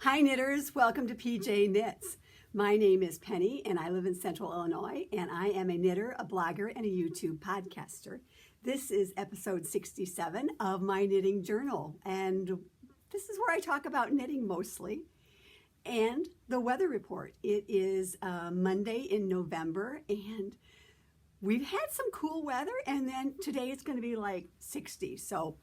Hi knitters, welcome to PJ Knits. My name is Penny and I live in Central Illinois, and I am a knitter, a blogger, and a YouTube podcaster. This is episode 67 of my knitting journal, and this is where I talk about knitting mostly. And the weather report. It is Monday in November, and we've had some cool weather, and then today it's going to be like 60. So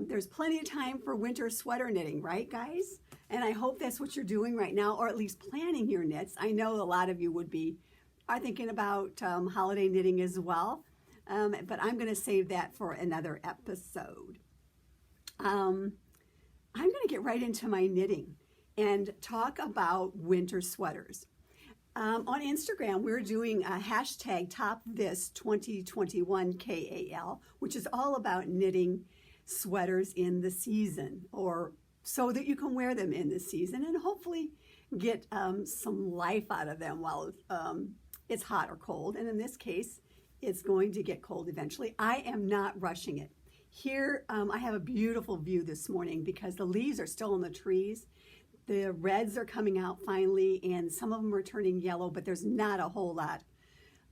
there's plenty of time for winter sweater knitting, right guys? And I hope that's what you're doing right now, or at least planning your knits. I know a lot of you are thinking about holiday knitting as well, but I'm going to save that for another episode. I'm going to get right into my knitting and talk about winter sweaters. On Instagram, we're doing a hashtag TopThis2021KAL, which is all about knitting sweaters in the season, or so that you can wear them in the season and hopefully get some life out of them while it's hot or cold. And in this case, it's going to get cold eventually. I am not rushing it. Here, I have a beautiful view this morning because the leaves are still on the trees. The reds are coming out finally, and some of them are turning yellow, but there's not a whole lot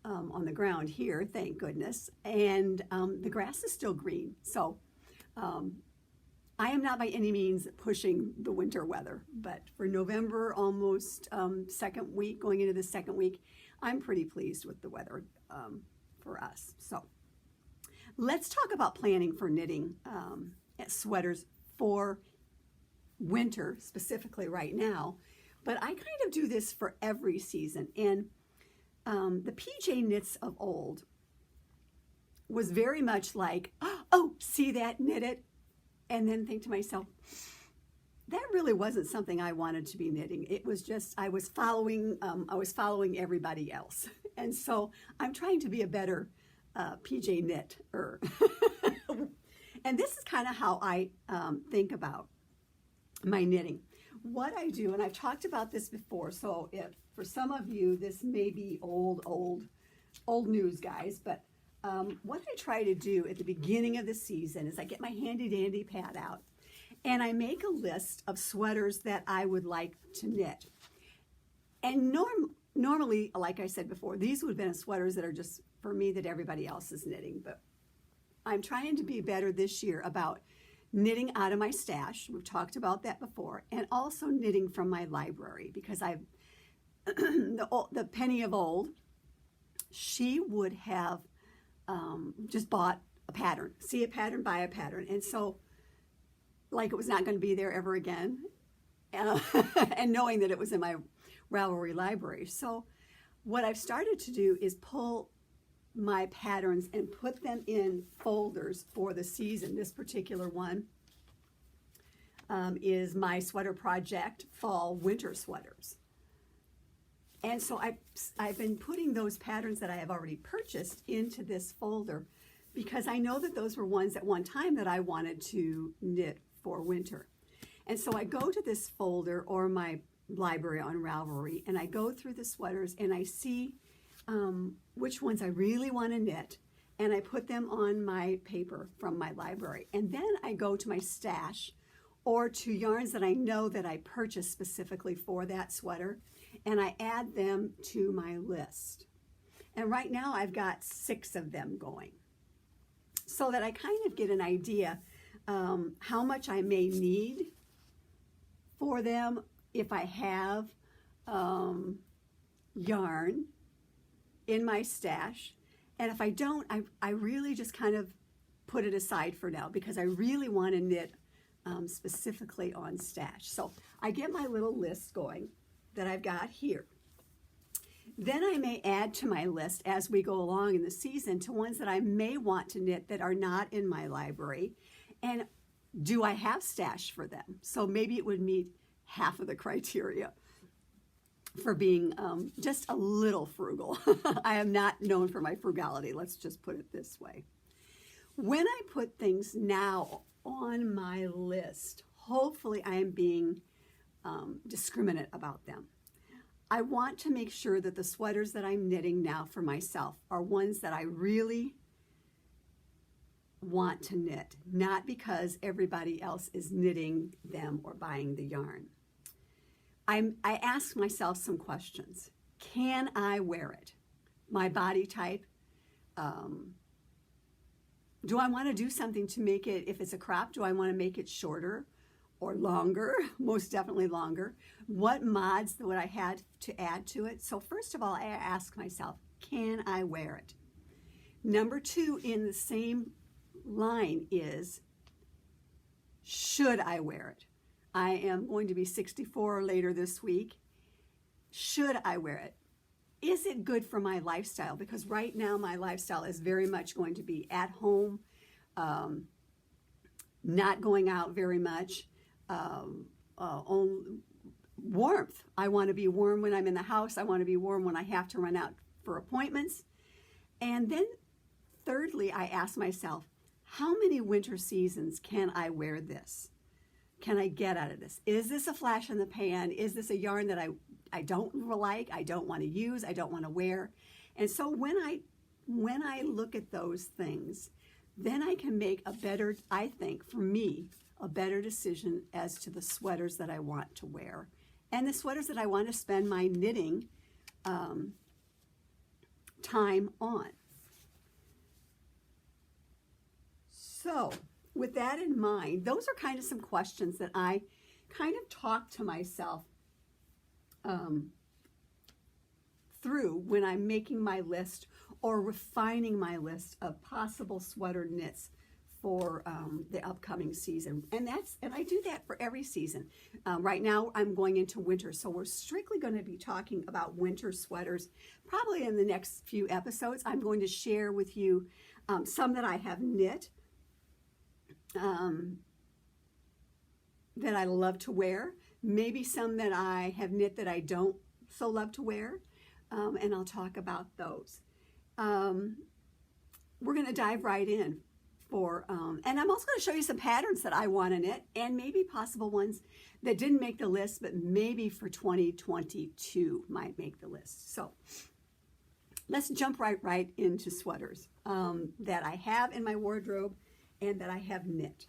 on the ground here, thank goodness. And the grass is still green. So I am not by any means pushing the winter weather, but for November, almost second week, going into the second week, I'm pretty pleased with the weather for us. So let's talk about planning for knitting sweaters for winter, specifically right now. But I kind of do this for every season. And the PJ Knits of old was very much like, oh, see that, knit it, and then think to myself, that really wasn't something I wanted to be knitting. It was just I was following everybody else, and so I'm trying to be a better PJ knitter. And this is kind of how I think about my knitting. What I do, and I've talked about this before, so if for some of you this may be old news, guys, but what I try to do at the beginning of the season is I get my handy dandy pad out and I make a list of sweaters that I would like to knit. And normally, like I said before, these would have been sweaters that are just for me that everybody else is knitting, but I'm trying to be better this year about knitting out of my stash. We've talked about that before, and also knitting from my library, because I've the Penny of old, she would have just bought a pattern, see a pattern, buy a pattern, and so like it was not going to be there ever again, and knowing that it was in my Ravelry library. So what I've started to do is pull my patterns and put them in folders for the season. This particular one is my sweater project fall winter sweaters. And so I've been putting those patterns that I have already purchased into this folder because I know that those were ones at one time that I wanted to knit for winter. And so I go to this folder or my library on Ravelry, and I go through the sweaters and I see which ones I really want to knit, and I put them on my paper from my library. And then I go to my stash or to yarns that I know that I purchased specifically for that sweater, and I add them to my list. And right now I've got 6 of them going, so that I kind of get an idea how much I may need for them if I have yarn in my stash. And if I don't, I really just kind of put it aside for now because I really want to knit specifically on stash. So I get my little list going that I've got here. Then I may add to my list as we go along in the season to ones that I may want to knit that are not in my library. And do I have stash for them? So maybe it would meet half of the criteria for being just a little frugal. I am not known for my frugality, let's just put it this way. When I put things now on my list, hopefully I am being discriminate about them. I want to make sure that the sweaters that I'm knitting now for myself are ones that I really want to knit, not because everybody else is knitting them or buying the yarn. I ask myself some questions. Can I wear it? My body type. Do I want to do something to make it, if it's a crop, do I want to make it shorter or longer? Most definitely longer. What mods would I have to add to it? So first of all, I ask myself, can I wear it? Number two in the same line is, should I wear it? I am going to be 64 later this week. Should I wear it? Is it good for my lifestyle? Because right now my lifestyle is very much going to be at home, not going out very much, warmth. I want to be warm when I'm in the house. I want to be warm when I have to run out for appointments. And then thirdly, I ask myself, how many winter seasons can I wear this? Can I get out of this? Is this a flash in the pan? Is this a yarn that I don't like, I don't want to use, I don't want to wear? And so when I look at those things, then I can make a better, I think, for me, a better decision as to the sweaters that I want to wear and the sweaters that I want to spend my knitting time on. So with that in mind, those are kind of some questions that I kind of talk to myself through when I'm making my list or refining my list of possible sweater knits for the upcoming season. And I do that for every season. Right now I'm going into winter, so we're strictly going to be talking about winter sweaters. Probably in the next few episodes, I'm going to share with you some that I have knit that I love to wear, maybe some that I have knit that I don't so love to wear, and I'll talk about those. We're going to dive right in for, and I'm also going to show you some patterns that I want to knit and maybe possible ones that didn't make the list, but maybe for 2022 might make the list. So let's jump right into sweaters that I have in my wardrobe and that I have knit.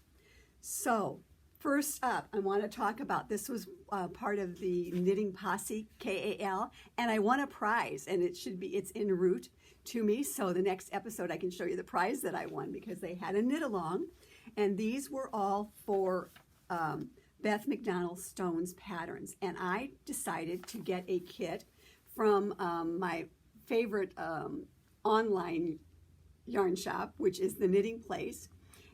So first up, I want to talk about, this was part of the Knitting Posse, KAL, and I won a prize, and it's en route to me, so the next episode I can show you the prize that I won because they had a knit along, and these were all for Beth McDonald Stone's patterns, and I decided to get a kit from my favorite online yarn shop, which is the Knitting Place.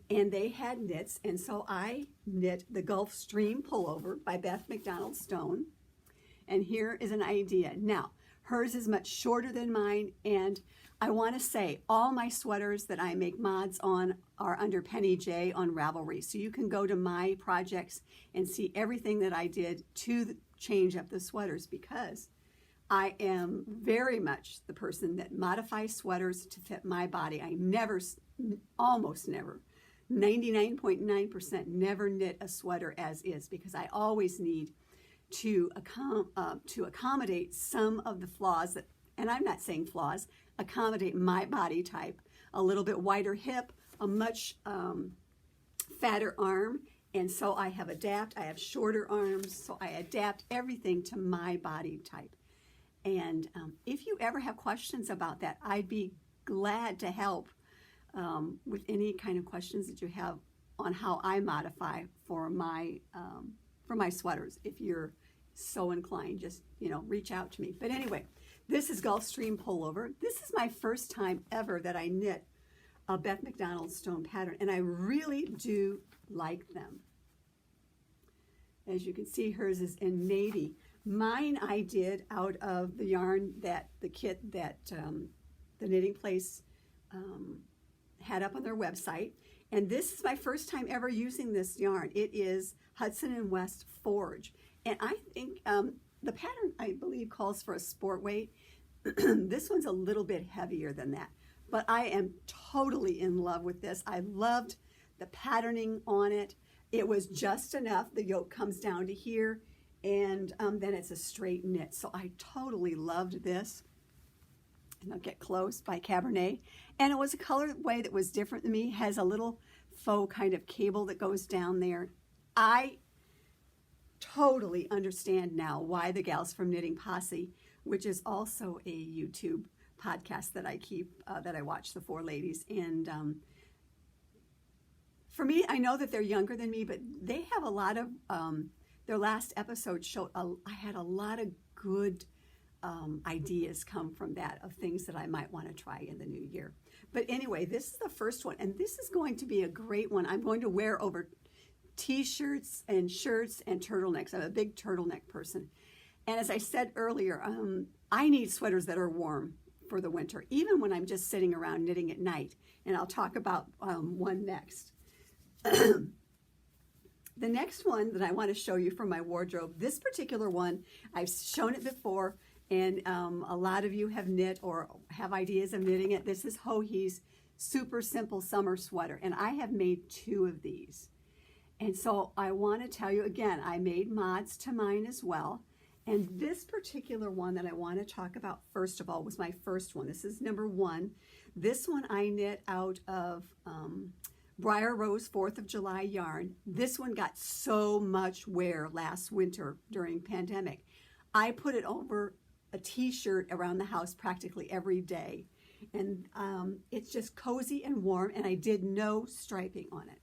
And they had knits, and so I knit the Gulf Stream Pullover by Beth McDonald Stone. And here is an idea. Now, hers is much shorter than mine, and I want to say all my sweaters that I make mods on are under Penny J on Ravelry. So you can go to my projects and see everything that I did to change up the sweaters, because I am very much the person that modifies sweaters to fit my body. I never, almost never, 99.9% never knit a sweater as is, because I always need to accommodate some of the flaws that, and I'm not saying flaws, accommodate my body type. A little bit wider hip, a much fatter arm, and so I have shorter arms, so I adapt everything to my body type. And if you ever have questions about that, I'd be glad to help with any kind of questions that you have on how I modify for my sweaters. If you're so inclined, just reach out to me. But anyway, this is Gulf Stream Pullover. This is my first time ever that I knit a Beth McDonald Stone pattern, and I really do like them. As you can see, hers is in navy. Mine I did out of the yarn that the kit that the Knitting Place had up on their website, and this is my first time ever using this yarn. It is Hudson and West Forge, and I think the pattern, I believe, calls for a sport weight. This one's a little bit heavier than that, but I am totally in love with this. I loved the patterning on it. It was just enough. The yoke comes down to here, and then it's a straight knit, so I totally loved this. And I'll get close, by Cabernet. And it was a colorway that was different than me. Has a little faux kind of cable that goes down there. I totally understand now why the Gals from Knitting Posse, which is also a YouTube podcast that I keep, that I watch, the four ladies. And for me, I know that they're younger than me, but they have a lot of, their last episode showed, I had a lot of good ideas come from that, of things that I might want to try in the new year. But anyway, this is the first one, and this is going to be a great one. I'm going to wear over t-shirts and shirts and turtlenecks. I'm a big turtleneck person. And as I said earlier, I need sweaters that are warm for the winter, even when I'm just sitting around knitting at night. And I'll talk about one next. The next one that I want to show you from my wardrobe, this particular one, I've shown it before, and a lot of you have knit or have ideas of knitting it. This is Hohe's Super Simple Summer Sweater, and I have made 2 of these. And so I want to tell you again, I made mods to mine as well. And this particular one that I want to talk about first of all was my first one. This is number 1. This one I knit out of Briar Rose 4th of July yarn. This one got so much wear last winter during pandemic. I put it over a t-shirt around the house practically every day. And it's just cozy and warm, and I did no striping on it.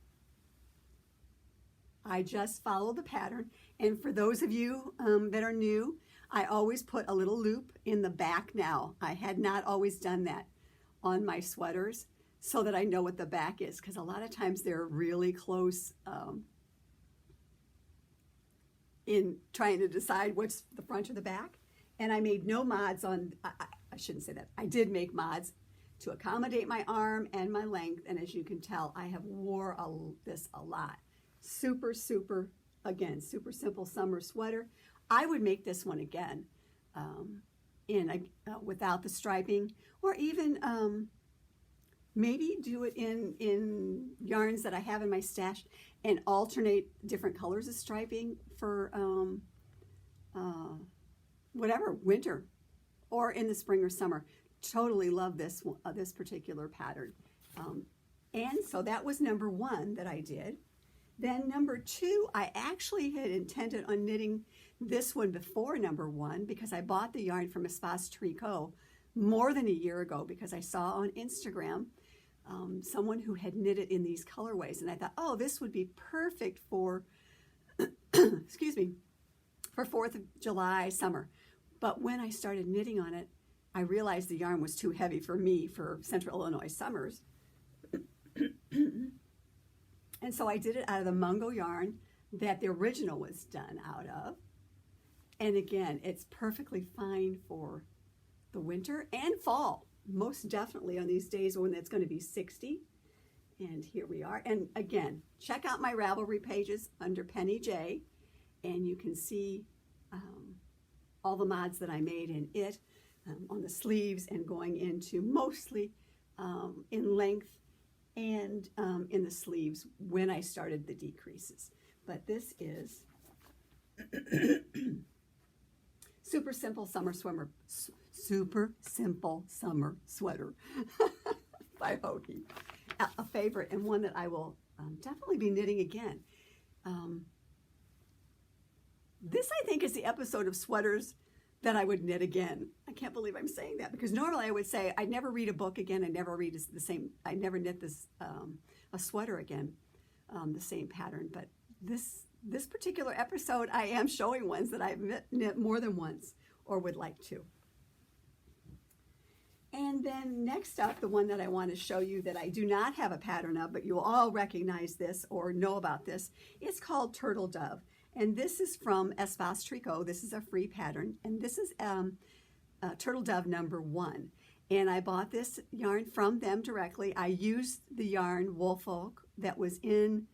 I just follow the pattern. And for those of you that are new, I always put a little loop in the back now. I had not always done that on my sweaters so that I know what the back is, because a lot of times they're really close in trying to decide what's the front or the back. And I made no mods on, I shouldn't say that. I did make mods to accommodate my arm and my length. And as you can tell, I have wore this a lot. Super, super, again, super simple summer sweater. I would make this one again without the striping, or even maybe do it in yarns that I have in my stash and alternate different colors of striping for whatever, winter or in the spring or summer. Totally love this one, this particular pattern. And so that was number 1 that I did. Then number 2, I actually had intended on knitting this one before number 1 because I bought the yarn from Espace Tricot more than a year ago because I saw on Instagram someone who had knitted in these colorways. And I thought, oh, this would be perfect for, excuse me, for 4th of July summer. But when I started knitting on it, I realized the yarn was too heavy for me for Central Illinois summers. And so I did it out of the Mungo yarn that the original was done out of. And again, it's perfectly fine for the winter and fall, most definitely on these days when it's going to be 60. And here we are. And again, check out my Ravelry pages under Penny J, and you can see all the mods that I made in it on the sleeves and going into mostly in length and in the sleeves when I started the decreases. But this is Super Simple Summer Sweater by Hohe. A favorite, and one that I will definitely be knitting again. This, I think, is the episode of sweaters that I would knit again. I can't believe I'm saying that, because normally I would say I'd never read a book again. I never read the same. I never knit this a sweater again, the same pattern. But this particular episode, I am showing ones that I've knit more than once or would like to. And then next up, the one that I want to show you that I do not have a pattern of, but you'll all recognize this or know about this. It's called Turtle Dove. And this is from Espace Tricot. This is a free pattern. And this is Turtle Dove number 1. And I bought this yarn from them directly. I used the yarn Woolfolk that was in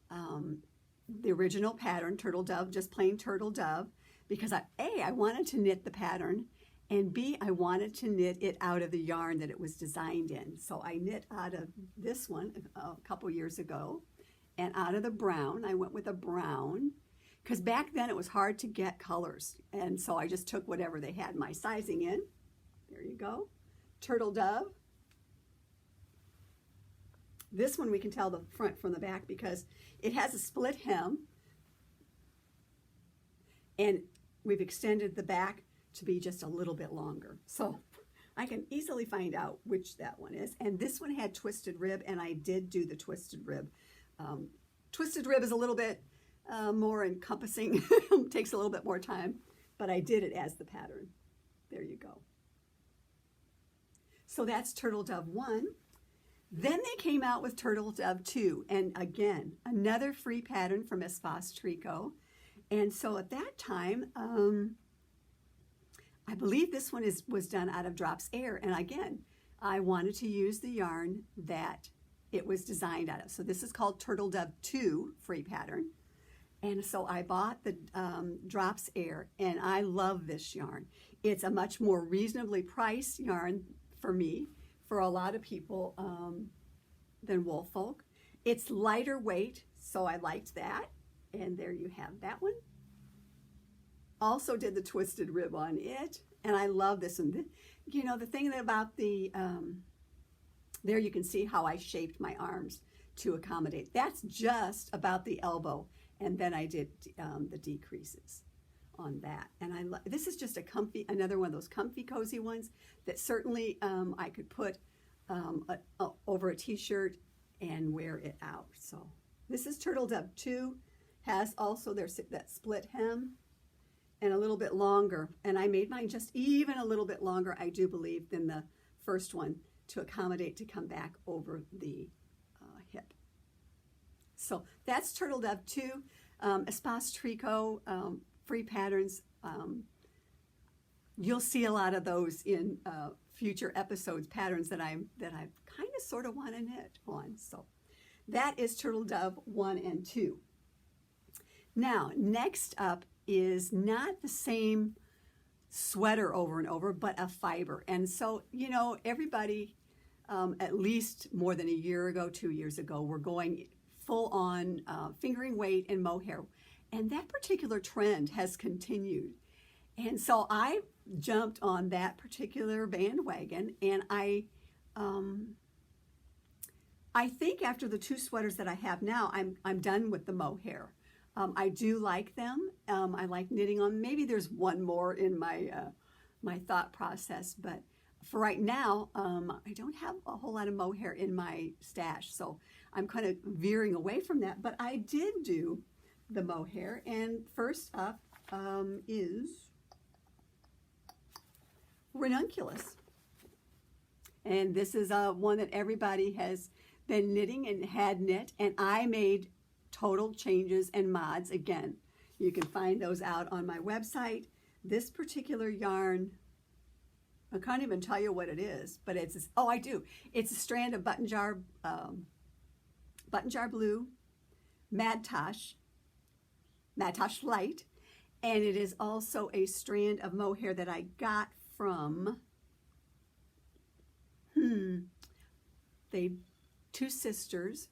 the original pattern, Turtle Dove, just plain Turtle Dove, because I wanted to knit the pattern, and B, I wanted to knit it out of the yarn that it was designed in. So I knit out of this one a couple years ago, and out of the brown. I went with a brown, because back then it was hard to get colors, and so I just took whatever they had my sizing in. There you go. Turtle Dove. This one we can tell the front from the back because it has a split hem. And we've extended the back to be just a little bit longer. So I can easily find out which that one is. And this one had twisted rib, and I did do the twisted rib. Twisted rib is a little bit more encompassing, takes a little bit more time, but I did it as the pattern. There you go. So that's Turtle Dove 1. Then they came out with Turtle Dove 2, and again, another free pattern from Espace Tricot. And so at that time, I believe this one was done out of Drops Air. And again, I wanted to use the yarn that it was designed out of. So this is called Turtle Dove 2 free pattern. And so I bought the Drops Air, and I love this yarn. It's a much more reasonably priced yarn for me, for a lot of people, than Woolfolk. It's lighter weight, so I liked that. And there you have that one. Also did the twisted rib on it, and I love this one. You know, the thing about the, there you can see how I shaped my arms to accommodate. That's just about the elbow, and then I did the decreases on that. And this is just a comfy, another one of those comfy, cozy ones that certainly I could put over a t-shirt and wear it out. So this is Turtle Dove 2, has also that split hem and a little bit longer. And I made mine just even a little bit longer, I do believe, than the first one to accommodate to come back over the hip. So that's Turtle Dove 2, Espace Tricot, free patterns. You'll see a lot of those in future episodes, patterns that I kind of sort of want to knit on. So that is Turtle Dove 1 and 2. Now, next up is not the same sweater over and over, but a fiber. And so, you know, everybody, at least more than a year ago, 2 years ago, were going full on fingering weight and mohair. And that particular trend has continued. And so I jumped on that particular bandwagon, and I think after the 2 sweaters that I have now, I'm done with the mohair. I do like them. I like knitting on. Maybe there's one more in my my thought process, but for right now, I don't have a whole lot of mohair in my stash, so I'm kind of veering away from that. But I did do the mohair, and first up is Ranunculus. And this is one that everybody has been knitting and had knit, and I made total changes and mods. Again, you can find those out on my website. This particular yarn, I can't even tell you what it is, but it's, oh, I do. It's a strand of button jar blue, Madtosh Light, and it is also a strand of mohair that I got from they 2 sisters.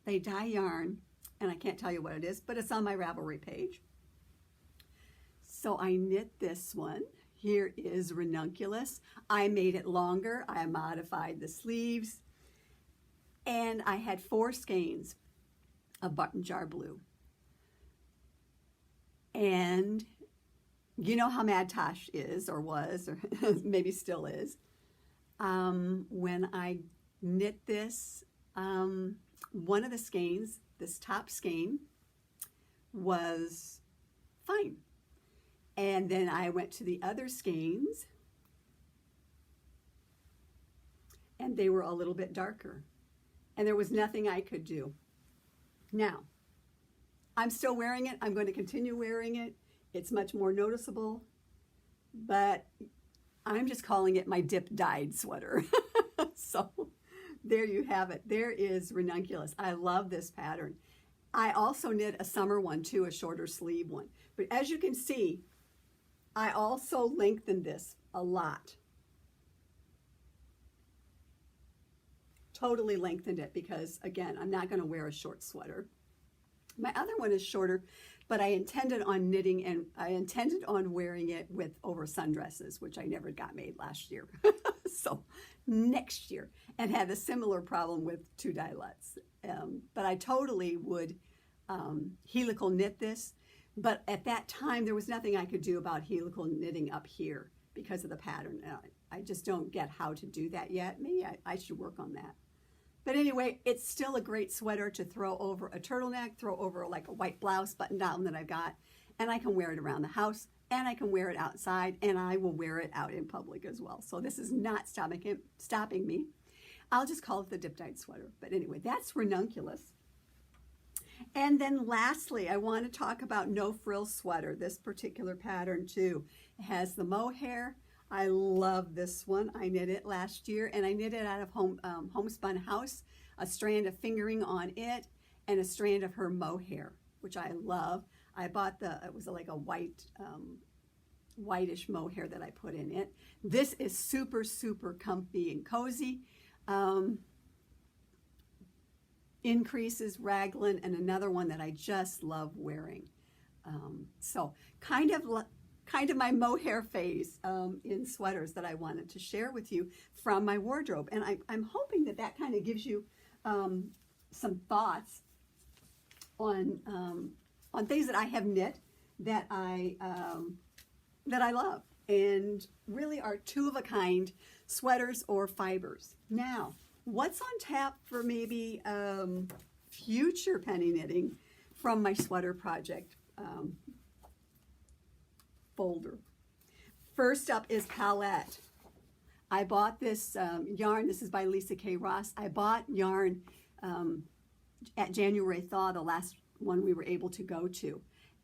They dye yarn, and I can't tell you what it is, but it's on my Ravelry page. So I knit this one. Here is Ranunculus. I made it longer. I modified the sleeves, and I had 4 skeins of button jar blue. And you know how Madtosh is, or was, or maybe still is. When I knit this, one of the skeins, this top skein, was fine. And then I went to the other skeins, and they were a little bit darker. And there was nothing I could do. Now, I'm still wearing it. I'm going to continue wearing it. It's much more noticeable, but I'm just calling it my dip dyed sweater. So there you have it. There is Ranunculus. I love this pattern. I also knit a summer one too, a shorter sleeve one. But as you can see, I also lengthened this a lot. Totally lengthened it because, again, I'm not going to wear a short sweater. My other one is shorter, but I intended on knitting, and I intended on wearing it with over sundresses, which I never got made last year. so next year, and had a similar problem with two dialettes. But I totally would helical knit this. But at that time, there was nothing I could do about helical knitting up here because of the pattern. I just don't get how to do that yet. Maybe I should work on that. But anyway, it's still a great sweater to throw over a turtleneck, throw over like a white blouse button down that I've got, and I can wear it around the house, and I can wear it outside, and I will wear it out in public as well. So this is not stopping me. I'll just call it the dip-dyed sweater. But anyway, that's Ranunculus. And then lastly, I want to talk about No Frill Sweater, this particular pattern too. It has the mohair. I love this one. I knit it last year, and I knit it out of Homespun House, a strand of fingering on it, and a strand of her mohair, which I love. I bought it was like a whitish mohair that I put in it. This is super, super comfy and cozy. Increases raglan, and another one that I just love wearing. So kind of my mohair phase in sweaters that I wanted to share with you from my wardrobe. And I'm hoping that kind of gives you some thoughts on things that I have knit that I love, and really are two-of-a-kind sweaters or fibers. Now, what's on tap for maybe future penny knitting from my sweater project folder? First up is Palette. I bought this yarn. This is by Lisa K. Ross. I bought yarn at January Thaw, the last one we were able to go to,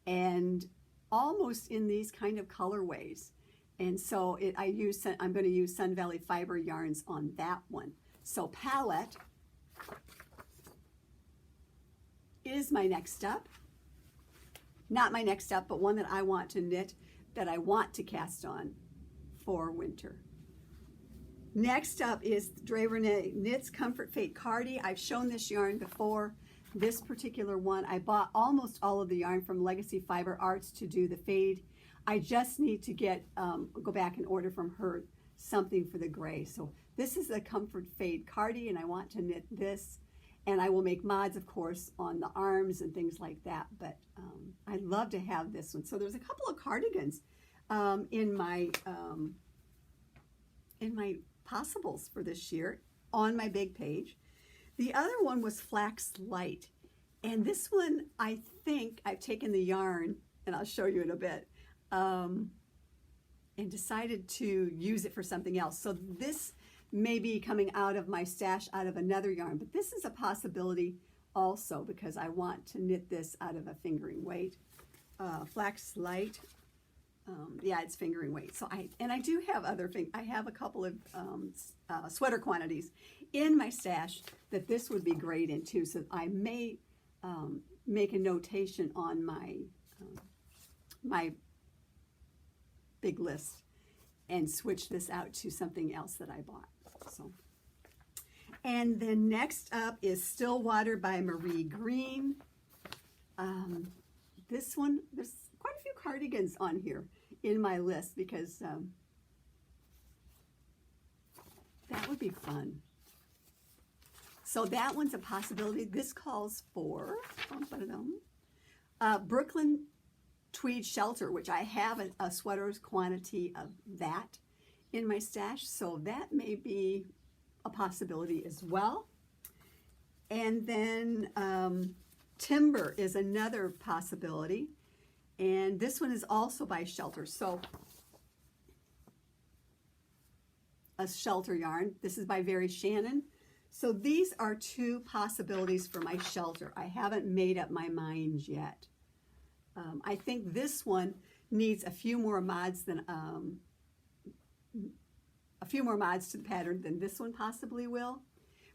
and almost in these kind of colorways. And so I'm going to use Sun Valley Fiber yarns on that one. So Palette is my next step. Not my next step, but one that I want to knit, that I want to cast on for winter. Next up is Dre Renee Knits Comfort Fate Cardi. I've shown this yarn before. This particular one, I bought almost all of the yarn from Legacy Fiber Arts to do the fade. I just need to go back and order from her something for the gray. So this is the Comfort Fade Cardi, and I want to knit this. And I will make mods, of course, on the arms and things like that. But I'd love to have this one. So there's a couple of cardigans in my possibles for this year on my big page. The other one was Flax Light. And this one, I think I've taken the yarn, and I'll show you in a bit, and decided to use it for something else. So this may be coming out of my stash out of another yarn, but this is a possibility also because I want to knit this out of a fingering weight. Flax Light, yeah, it's fingering weight. So I do have I have a couple of sweater quantities in my stash that this would be great in too. So I may make a notation on my big list and switch this out to something else that I bought. So, and then next up is Stillwater by Marie Green. This one, there's quite a few cardigans on here in my list because that would be fun. So that one's a possibility. This calls for Brooklyn Tweed Shelter, which I have a sweater's quantity of that in my stash, so that may be a possibility as well. And then Timber is another possibility, and this one is also by Shelter. So a Shelter yarn. This is by Very Shannon. So these are two possibilities for my Shelter. I haven't made up my mind yet. I think this one needs a few more mods to the pattern than this one possibly will,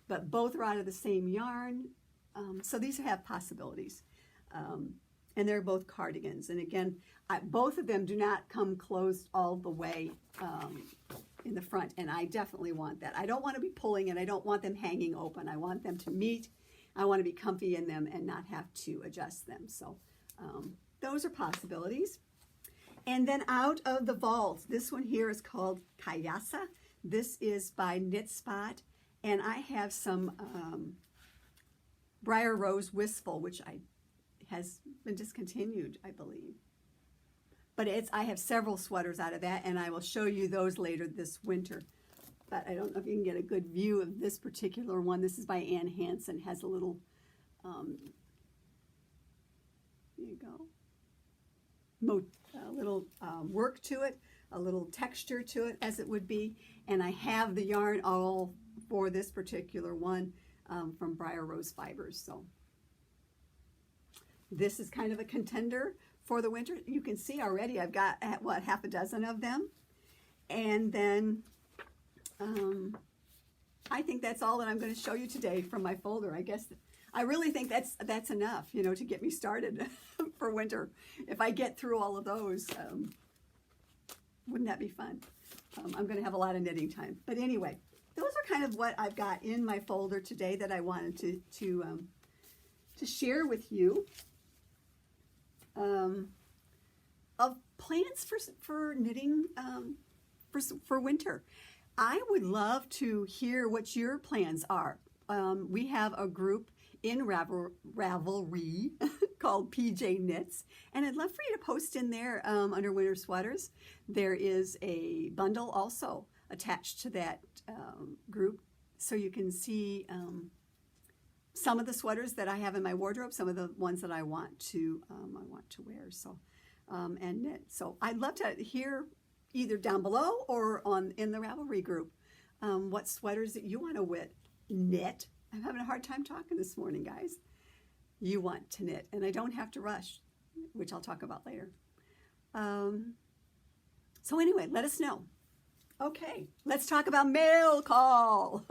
but both are out of the same yarn. So these have possibilities, and they're both cardigans. And again, both of them do not come closed all the way in the front, and I definitely want that. I don't want to be pulling, and I don't want them hanging open. I want them to meet. I want to be comfy in them and not have to adjust them. So those are possibilities. And then out of the vault, this one here is called Kayasa. This is by Knit Spot, and I have some Briar Rose Wistful, which has been discontinued, I believe. But I have several sweaters out of that, and I will show you those later this winter. But I don't know if you can get a good view of this particular one. This is by Ann Hansen. Has a little, here you go, a little work to it, a little texture to it, as it would be. And I have the yarn all for this particular one from Briar Rose Fibers. So this is kind of a contender for the winter. You can see already I've got, what, half a dozen of them. And then I think that's all that I'm going to show you today from my folder. I guess I really think that's enough, you know, to get me started for winter. If I get through all of those, wouldn't that be fun? I'm going to have a lot of knitting time. But anyway, those are kind of what I've got in my folder today that I wanted to share with you. Of plans for knitting for winter. I would love to hear what your plans are. We have a group in Ravelry called PJ Knits, and I'd love for you to post in there under winter sweaters. There is a bundle also attached to that group, so you can see some of the sweaters that I have in my wardrobe, some of the ones that I want to wear. So and knit. So I'd love to hear either down below or in the Ravelry group what sweaters that you want to knit. I'm having a hard time talking this morning, guys. You want to knit, and I don't have to rush, which I'll talk about later. So anyway, let us know. Okay, let's talk about mail call.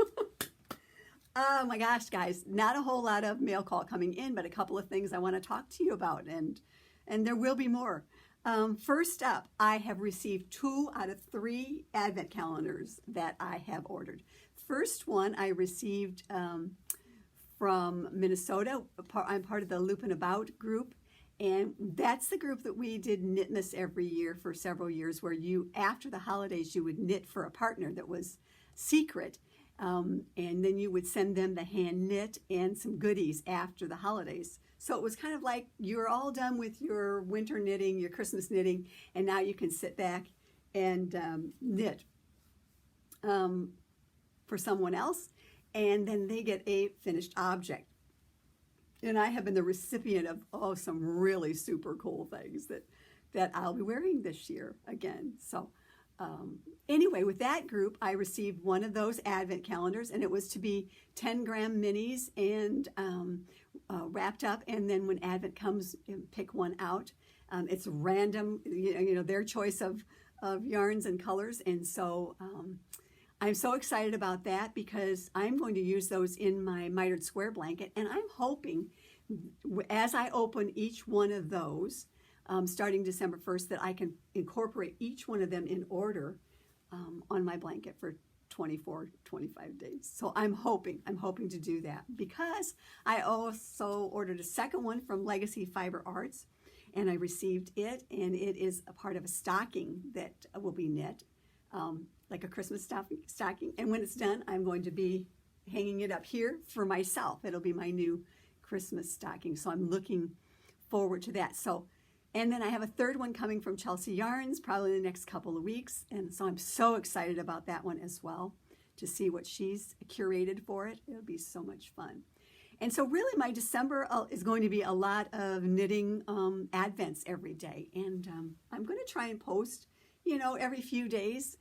Oh my gosh, guys, not a whole lot of mail call coming in, but a couple of things I want to talk to you about, and there will be more. First up, I have received 2 out of 3 advent calendars that I have ordered. First one I received from Minnesota. I'm part of the Loop and About group, and that's the group that we did Knitmas every year for several years, where after the holidays, you would knit for a partner that was secret, and then you would send them the hand knit and some goodies after the holidays. So it was kind of like you're all done with your winter knitting, your Christmas knitting, and now you can sit back and knit for someone else, and then they get a finished object. And I have been the recipient of some really super cool things that I'll be wearing this year again. So anyway, with that group, I received one of those advent calendars, and it was to be 10-gram minis and wrapped up. And then when Advent comes, pick one out. It's random, you know, their choice of yarns and colors. And so I'm so excited about that, because I'm going to use those in my mitered square blanket, and I'm hoping as I open each one of those starting December 1st that I can incorporate each one of them in order on my blanket for 24, 25 days. So I'm hoping to do that, because I also ordered a second one from Legacy Fiber Arts, and I received it, and it is a part of a stocking that will be knit. Like a Christmas stocking, and when it's done, I'm going to be hanging it up here for myself. It'll be my new Christmas stocking, so I'm looking forward to that. So, and then I have a third one coming from Chelsea Yarns, probably in the next couple of weeks, and so I'm so excited about that one as well, to see what she's curated for it. It'll be so much fun. And so really my December is going to be a lot of knitting advents every day, and I'm going to try and post, you know, every few days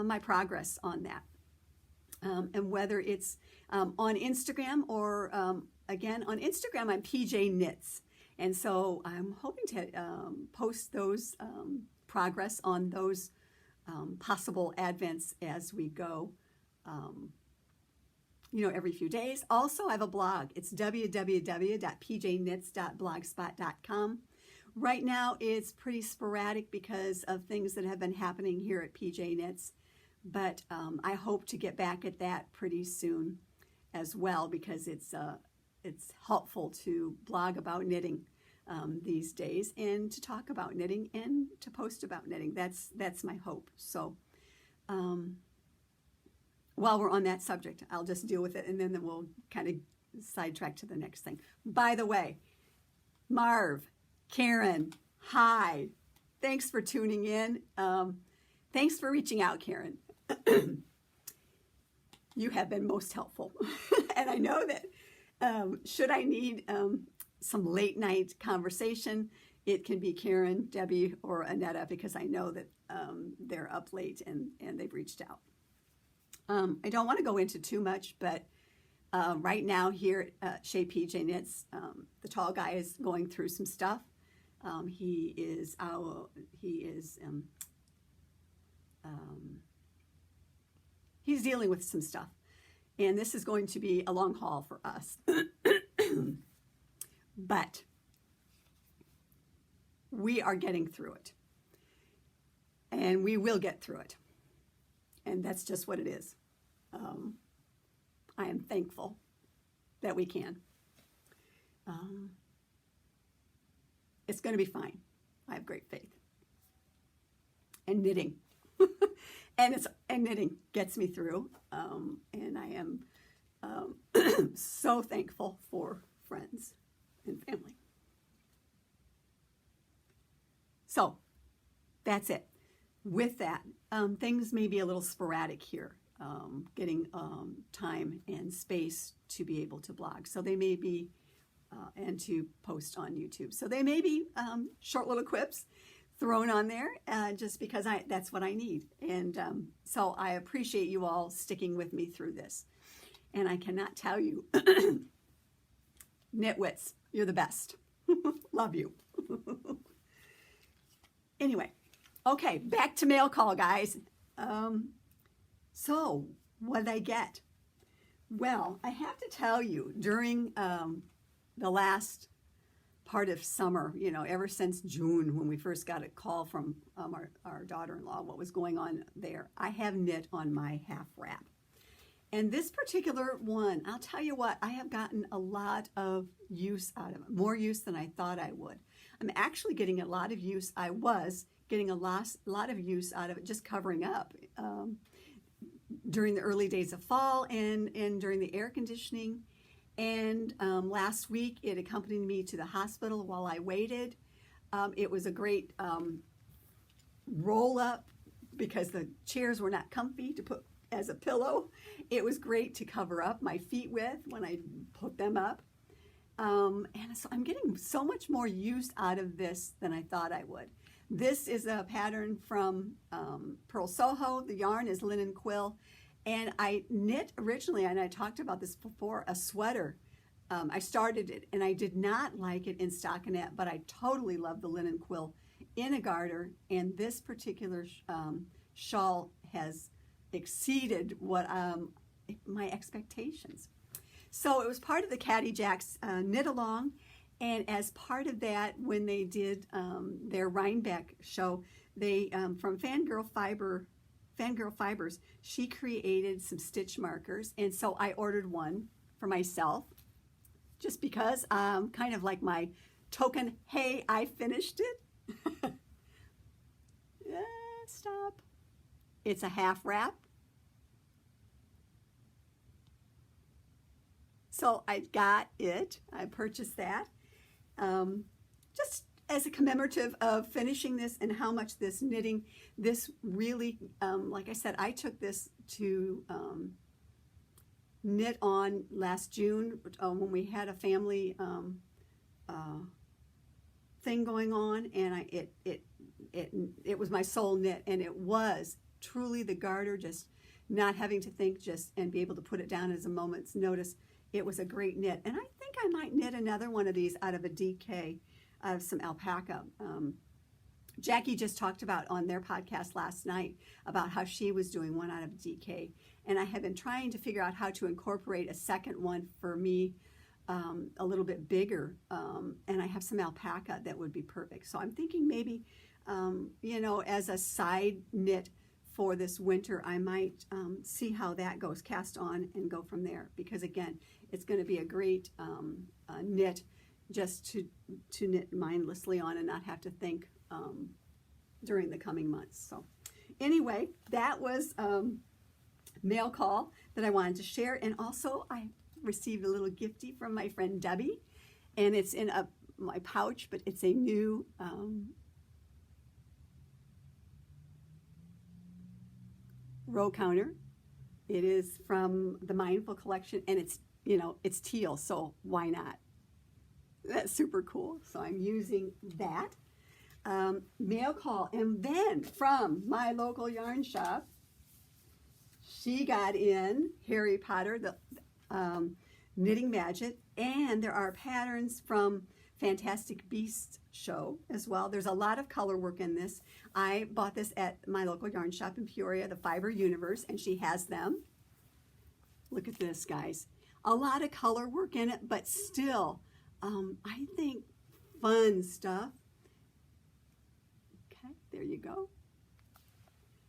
my progress on that. And whether it's on Instagram or, again, on Instagram, I'm PJ Knits. And so I'm hoping to post those progress on those possible advents as we go, you know, every few days. Also, I have a blog. It's www.pjknits.blogspot.com. Right now, it's pretty sporadic because of things that have been happening here at PJ Knits, but I hope to get back at that pretty soon as well, because it's helpful to blog about knitting these days, and to talk about knitting and to post about knitting. That's my hope. So while we're on that subject, I'll just deal with it, and then we'll kind of sidetrack to the next thing. By the way, Marv, Karen, hi. Thanks for tuning in. Thanks for reaching out, Karen. You have been most helpful. And I know that should I need some late night conversation, it can be Karen, Debbie, or Annetta, because I know that they're up late and they've reached out. I don't want to go into too much, but right now here at Shea PJ Knits, the tall guy is going through some stuff. He's dealing with some stuff, and this is going to be a long haul for us. But we are getting through it, and we will get through it, and that's just what it is. I am thankful that we can. It's going to be fine. I have great faith. And knitting. and knitting gets me through. And I am so thankful for friends and family. So that's it. With that, things may be a little sporadic here, getting time and space to be able to blog. So they may be, and to post on YouTube. So they may be short little quips thrown on there just because that's what I need. And so I appreciate you all sticking with me through this. And I cannot tell you, Knitwits, you're the best. Love you. Anyway, okay, back to mail call, guys. So what did I get? Well, I have to tell you, during the last part of summer, ever since June when we first got a call from our daughter-in-law, what was going on there, I have knit on my half wrap. And this particular one, I'll tell you what, I have gotten a lot of use out of it, more use than I thought I would. I'm actually getting a lot of use. I was getting a lot of use out of it just covering up during the early days of fall and during the air conditioning. And last week, it accompanied me to the hospital while I waited. It was a great roll up because the chairs were not comfy to put as a pillow. It was great to cover up my feet with when I put them up. And so I'm getting so much more use out of this than I thought I would. This is a pattern from Pearl Soho. The yarn is linen quill. And I knit originally, and I talked about this before, a sweater. I started it, and I did not like it in stockinette, but I totally love the linen quill in a garter. And this particular shawl has exceeded what my expectations. So it was part of the Caddy Jacks knit along, and as part of that, when they did their Rhinebeck show, they from Fangirl Fibers, she created some stitch markers, and so I ordered one for myself, just because kind of like my token, hey, I finished it. Stop. It's a half wrap. So I got it. I purchased that just as a commemorative of finishing this and how much this knitting, this really, like I said, I took this to knit on last June when we had a family thing going on, and it was my soul knit, and it was truly the garter, just not having to think, just and be able to put it down as a moment's notice. It was a great knit, and I think I might knit another one of these out of a DK, out of some alpaca. Jackie just talked about on their podcast last night about how she was doing one out of DK, and I have been trying to figure out how to incorporate a second one for me, a little bit bigger, and I have some alpaca that would be perfect. So I'm thinking maybe, as a side knit for this winter, I might see how that goes, cast on, and go from there. Because again, it's going to be a great knit just to knit mindlessly on and not have to think during the coming months. So anyway, that was mail call that I wanted to share. And also I received a little gifty from my friend Debbie, and it's in my pouch, but it's a new row counter. It is from the Mindful collection, and it's, you know, it's teal, so why not? That's super cool. So I'm using that. Mail call. And then from my local yarn shop, she got in Harry Potter, the Knitting Magic, and there are patterns from Fantastic Beasts show as well. There's a lot of color work in this. I bought this at my local yarn shop in Peoria, the Fiber Universe, and she has them. Look at this, guys. A lot of color work in it, but still, I think fun stuff. Okay, there you go.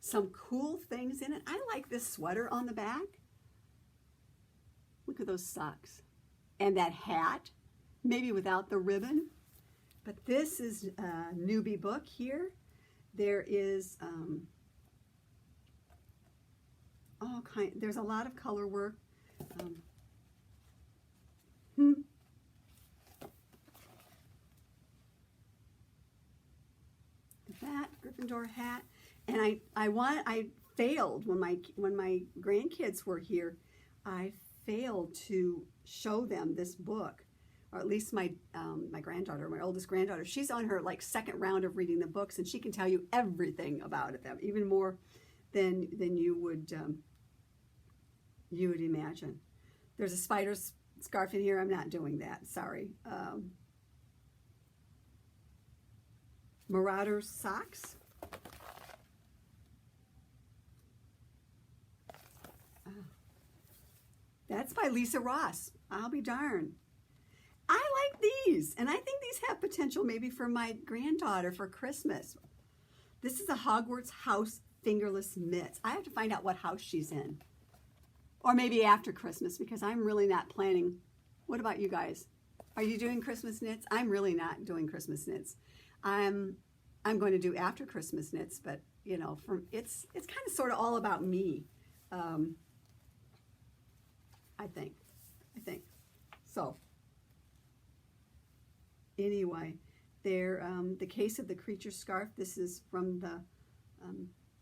Some cool things in it. I like this sweater on the back. Look at those socks. And that hat, maybe without the ribbon. But this is a newbie book here. There is there's a lot of color work. That Gryffindor hat. And I failed when my grandkids were here. I failed to show them this book, or at least my granddaughter, my oldest granddaughter. She's on her like second round of reading the books, and she can tell you everything about it, even more than you would imagine. There's a spider scarf in here. I'm not doing that. Sorry. Marauder socks. That's by Lisa Ross. I'll be darned. I like these, and I think these have potential maybe for my granddaughter for Christmas. This is a Hogwarts House fingerless mitts. I have to find out what house she's in. Or maybe after Christmas, because I'm really not planning. What about you guys? Are you doing Christmas knits? I'm really not doing Christmas knits. I'm going to do after Christmas knits, but you know, it's kind of sort of all about me. I think. So anyway, the Case of the Creature scarf. This is from the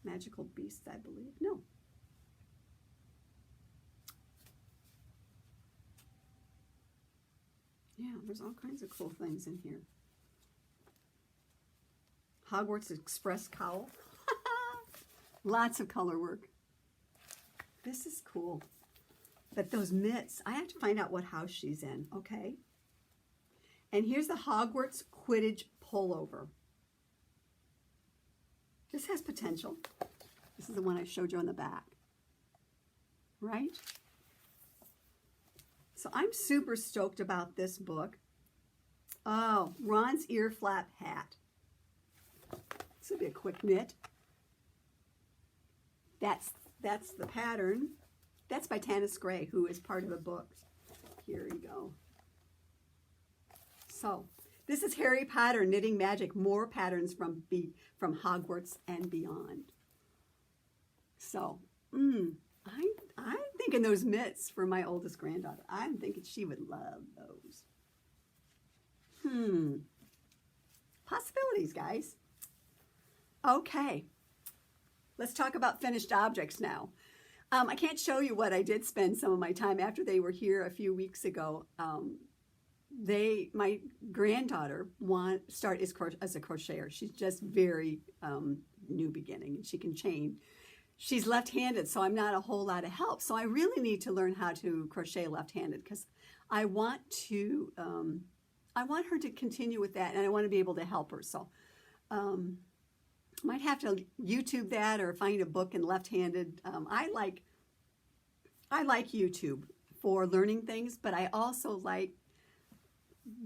Magical Beasts, I believe. No. Yeah, there's all kinds of cool things in here. Hogwarts Express cowl. Lots of color work. This is cool. But those mitts, I have to find out what house she's in, okay? And here's the Hogwarts Quidditch pullover. This has potential. This is the one I showed you on the back, right? So I'm super stoked about this book. Oh, Ron's ear flap hat. This will be a quick knit. That's the pattern. That's by Tanis Gray, who is part of the book. Here you go. So this is Harry Potter Knitting Magic, more patterns from Hogwarts and beyond. So I'm thinking those mitts for my oldest granddaughter. I'm thinking she would love those. Possibilities, guys. Okay, let's talk about finished objects now. I can't show you what I did spend some of my time after they were here a few weeks ago. My granddaughter start as a crocheter. She's just very new beginning, and she can chain. She's left-handed, so I'm not a whole lot of help. So I really need to learn how to crochet left-handed, because I want her to continue with that, and I want to be able to help her. So might have to YouTube that or find a book in left-handed. I like YouTube for learning things, but I also like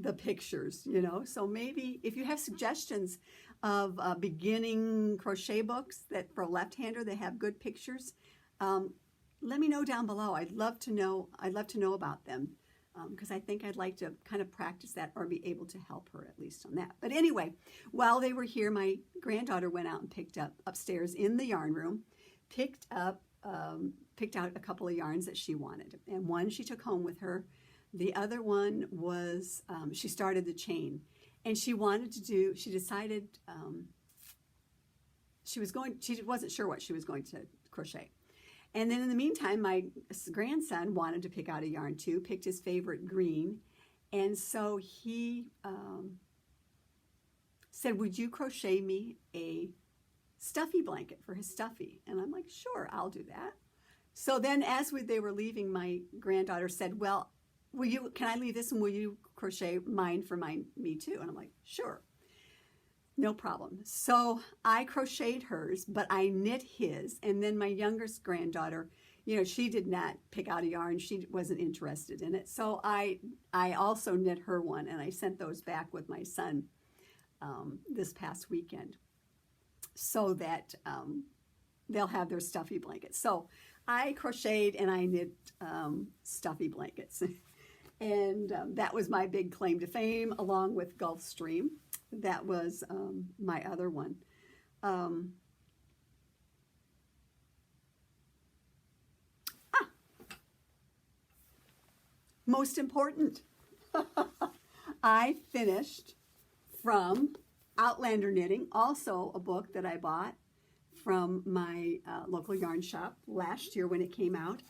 the pictures, you know. So maybe if you have suggestions of beginning crochet books that for a left-hander that have good pictures, let me know down below. I'd love to know about them. because I think I'd like to kind of practice that or be able to help her at least on that. But anyway, while they were here, my granddaughter went out and picked up upstairs in the yarn room, picked out a couple of yarns that she wanted. And one she took home with her. The other one was, she started the chain. And she decided she wasn't sure what she was going to crochet. And then in the meantime, my grandson wanted to pick out a yarn too, picked his favorite green. And so he said, would you crochet me a stuffy blanket for his stuffy? And I'm like, sure, I'll do that. So then as they were leaving, my granddaughter said, well, can I leave this and will you crochet mine for me too? And I'm like, sure. No problem. So I crocheted hers, but I knit his. And then my youngest granddaughter, she did not pick out a yarn. She wasn't interested in it. So I also knit her one, and I sent those back with my son this past weekend so that they'll have their stuffy blankets. So I crocheted and I knit stuffy blankets. And that was my big claim to fame, along with Gulfstream. That was my other one. Most important, I finished from Outlander Knitting, also a book that I bought from my local yarn shop last year when it came out.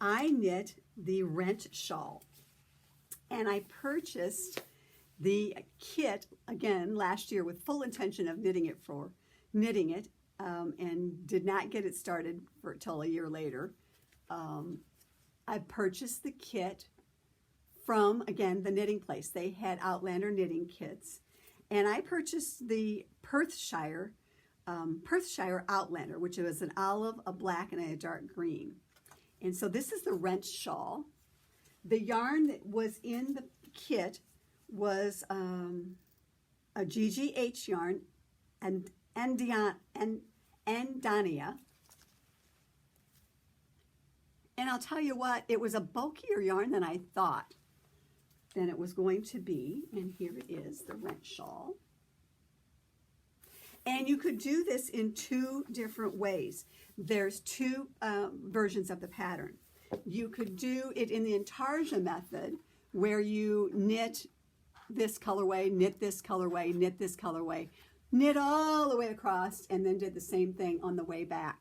I knit the Ranunculus shawl, and I purchased the kit again last year with full intention of knitting it and did not get it started till a year later. I purchased the kit from, again, the knitting place. They had Outlander knitting kits, and I purchased the Perthshire Outlander, which was an olive, a black, and a dark green. And so this is the Ranunculus shawl. The yarn that was in the kit was a GGH yarn and Dania. And I'll tell you what, it was a bulkier yarn than I thought than it was going to be. And here it is, the Ranunculus shawl. And you could do this in two different ways. There's two versions of the pattern. You could do it in the intarsia method, where you knit this colorway, knit this colorway, knit this colorway, knit all the way across, and then did the same thing on the way back.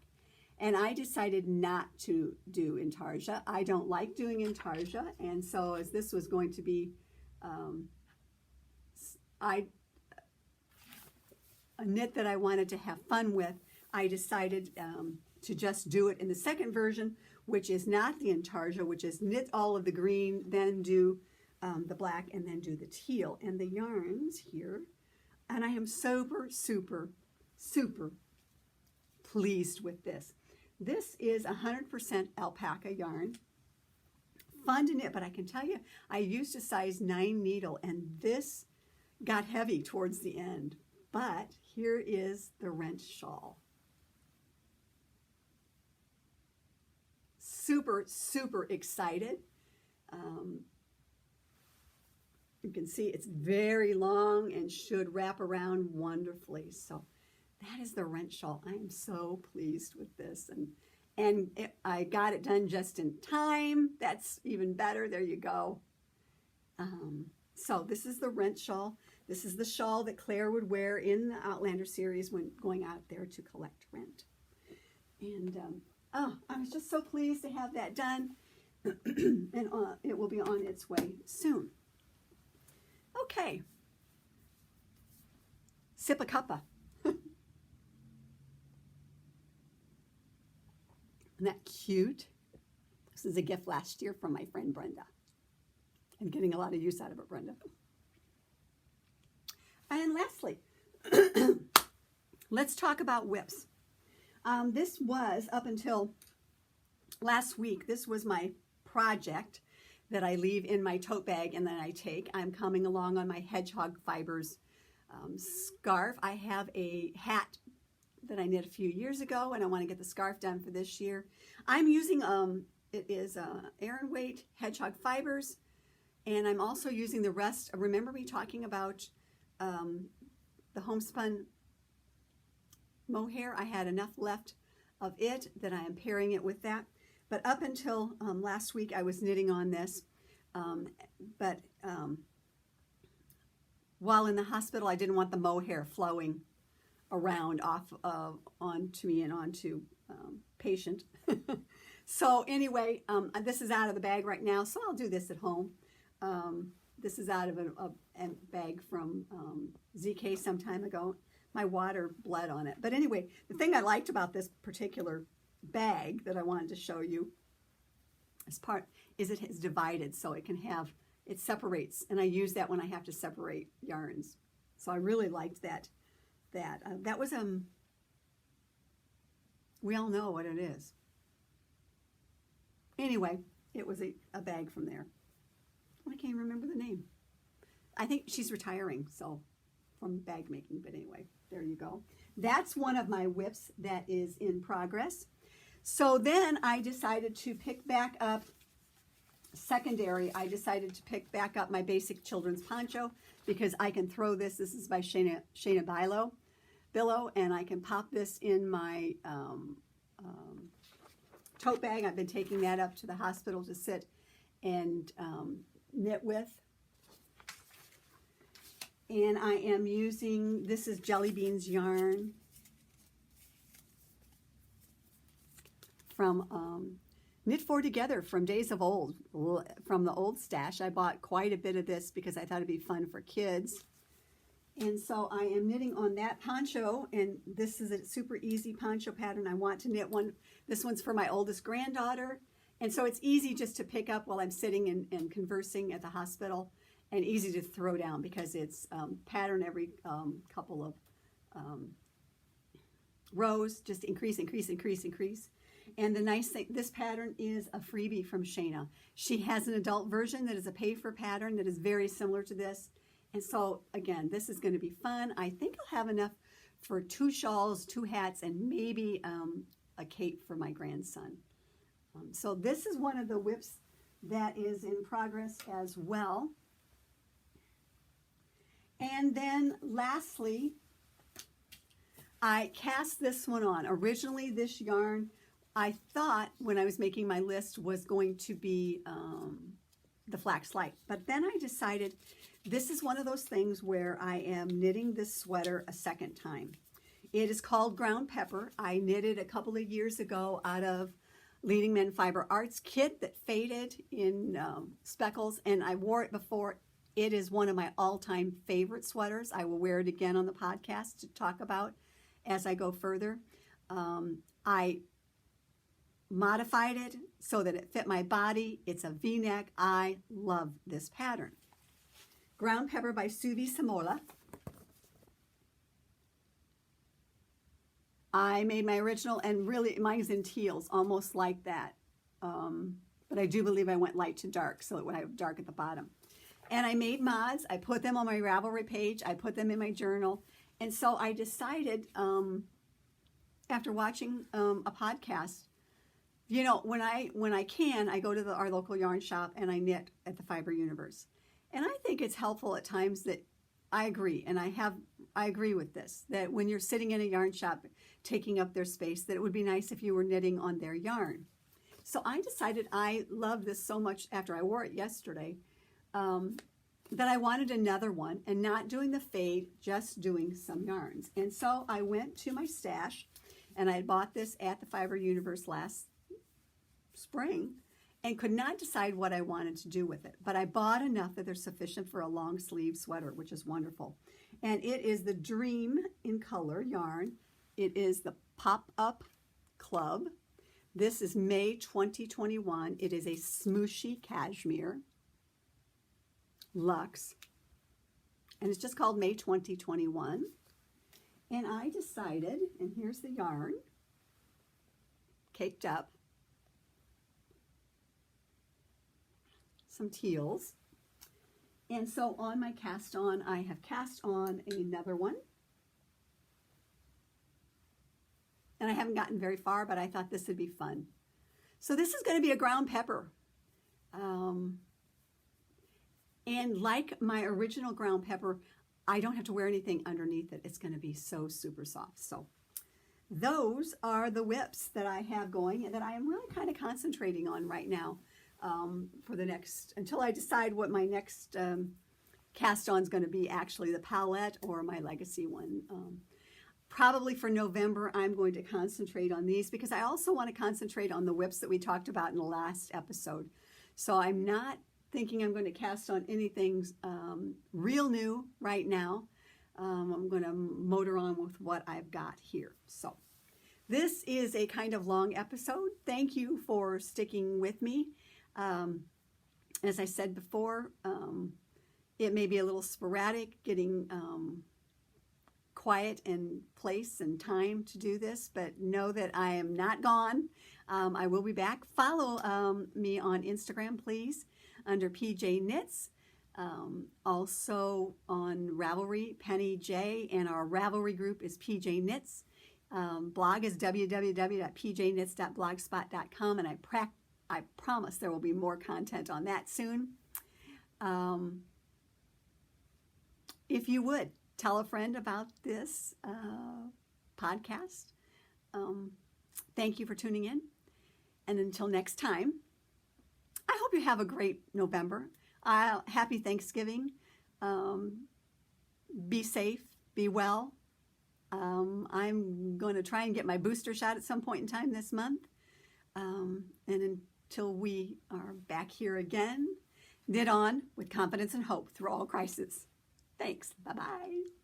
And I decided not to do intarsia. I don't like doing intarsia, and so as this was going to be a knit that I wanted to have fun with, I decided to just do it in the second version, which is not the intarsia, which is knit all of the green, then do the black, and then do the teal. And the yarns here, and I am super, super, super pleased with this. This is 100% alpaca yarn. Fun to knit, but I can tell you, I used a size 9 needle, and this got heavy towards the end. But here is the Ranunculus shawl. Super, super excited. You can see it's very long and should wrap around wonderfully. So that is the Ranunculus shawl. I am so pleased with this. I got it done just in time. That's even better. There you go. So this is the Ranunculus shawl. This is the shawl that Claire would wear in the Outlander series when going out there to collect rent. And I was just so pleased to have that done. And it will be on its way soon. Okay. Sip a cuppa. Isn't that cute? This is a gift last year from my friend Brenda. I'm getting a lot of use out of it, Brenda. And lastly, let's talk about whips. This was, up until last week, this was my project that I leave in my tote bag and then I take. I'm coming along on my Hedgehog Fibers scarf. I have a hat that I knit a few years ago, and I want to get the scarf done for this year. I'm using, it is Aran Weight Hedgehog Fibers, And I'm also using the rest. Remember me talking about the homespun mohair? I had enough left of it that I am pairing it with that. But up until last week, I was knitting on this. But while in the hospital, I didn't want the mohair flowing around off onto me and onto patient. So anyway, this is out of the bag right now, so I'll do this at home. This is out of a bag from ZK some time ago. My water bled on it. But anyway, the thing I liked about this particular bag that I wanted to show you is it is divided, so it separates, and I use that when I have to separate yarns. So I really liked that. That was we all know what it is. Anyway, it was a bag from there. I can't even remember the name. I think she's retiring, so from bag making. But anyway, there you go. That's one of my whips that is in progress. So then I decided to pick back up secondary. I decided to pick back up my basic children's poncho because I can throw this. This is by Shayna Billow, and I can pop this in my tote bag. I've been taking that up to the hospital to sit and knit with. And I am using, this is Jelly Beans yarn from Knit For Together from Days of Old, from the old stash. I bought quite a bit of this because I thought it'd be fun for kids. And so I am knitting on that poncho, and this is a super easy poncho pattern. I want to knit one. This one's for my oldest granddaughter. And so it's easy just to pick up while I'm sitting and conversing at the hospital, and easy to throw down because it's pattern every couple of rows, just increase. And the nice thing, this pattern is a freebie from Shayna. She has an adult version that is a pay-for pattern that is very similar to this. And so, again, this is going to be fun. I think I'll have enough for 2 shawls, 2 hats, and maybe a cape for my grandson. So this is one of the whips that is in progress as well. And then lastly, I cast this one on. Originally, this yarn, I thought when I was making my list was going to be the Flax Light. But then I decided this is one of those things where I am knitting this sweater a second time. It is called Ground Pepper. I knitted a couple of years ago out of Leading Men Fiber Arts kit that faded in speckles, and I wore it before. It is one of my all-time favorite sweaters. I will wear it again on the podcast to talk about as I go further. I modified it so that it fit my body. It's a V-neck. I love this pattern. Ground Pepper by Suvi Samola. I made my original, and really mine's in teals, almost like that. But I do believe I went light to dark, so it would have dark at the bottom. And I made mods. I put them on my Ravelry page. I put them in my journal. And so I decided, after watching a podcast, you know, when I can, I go to our local yarn shop and I knit at the Fiber Universe. And I think it's helpful at times that I agree, and I agree with this, that when you're sitting in a yarn shop taking up their space, that it would be nice if you were knitting on their yarn. So I decided I love this so much after I wore it yesterday, that I wanted another one, and not doing the fade, just doing some yarns. And so I went to my stash, and I had bought this at the Fiber Universe last spring, and could not decide what I wanted to do with it. But I bought enough that they're sufficient for a long sleeve sweater, which is wonderful. And it is the Dream in Color yarn. It is the Pop-Up Club. This is May 2021. It is a smooshy cashmere luxe, and it's just called May 2021. And I decided, and here's the yarn caked up, some teals. And so on my cast on, I have cast on another one, and I haven't gotten very far, but I thought this would be fun. So this is going to be a ground pepper. And like my original ground pepper, I don't have to wear anything underneath it. It's going to be so super soft. So those are the whips that I have going and that I am really kind of concentrating on right now for the next, until I decide what my next cast on is going to be, actually the palette or my legacy one. Probably for November, I'm going to concentrate on these because I also want to concentrate on the whips that we talked about in the last episode. So I'm not thinking I'm going to cast on anything real new right now. I'm going to motor on with what I've got here. So this is a kind of long episode. Thank you for sticking with me. As I said before, it may be a little sporadic, getting quiet and place and time to do this, but know that I am not gone. I will be back. Follow me on Instagram, please, under PJ Knits. Also on Ravelry, Penny J, and our Ravelry group is PJ Knits. Blog is www.pjknits.blogspot.com, and I promise there will be more content on that soon. If you would, tell a friend about this podcast. Thank you for tuning in. And until next time, I hope you have a great November. Happy Thanksgiving. Be safe. Be well. I'm going to try and get my booster shot at some point in time this month. And until we are back here again, knit on with confidence and hope through all crises. Thanks. Bye-bye.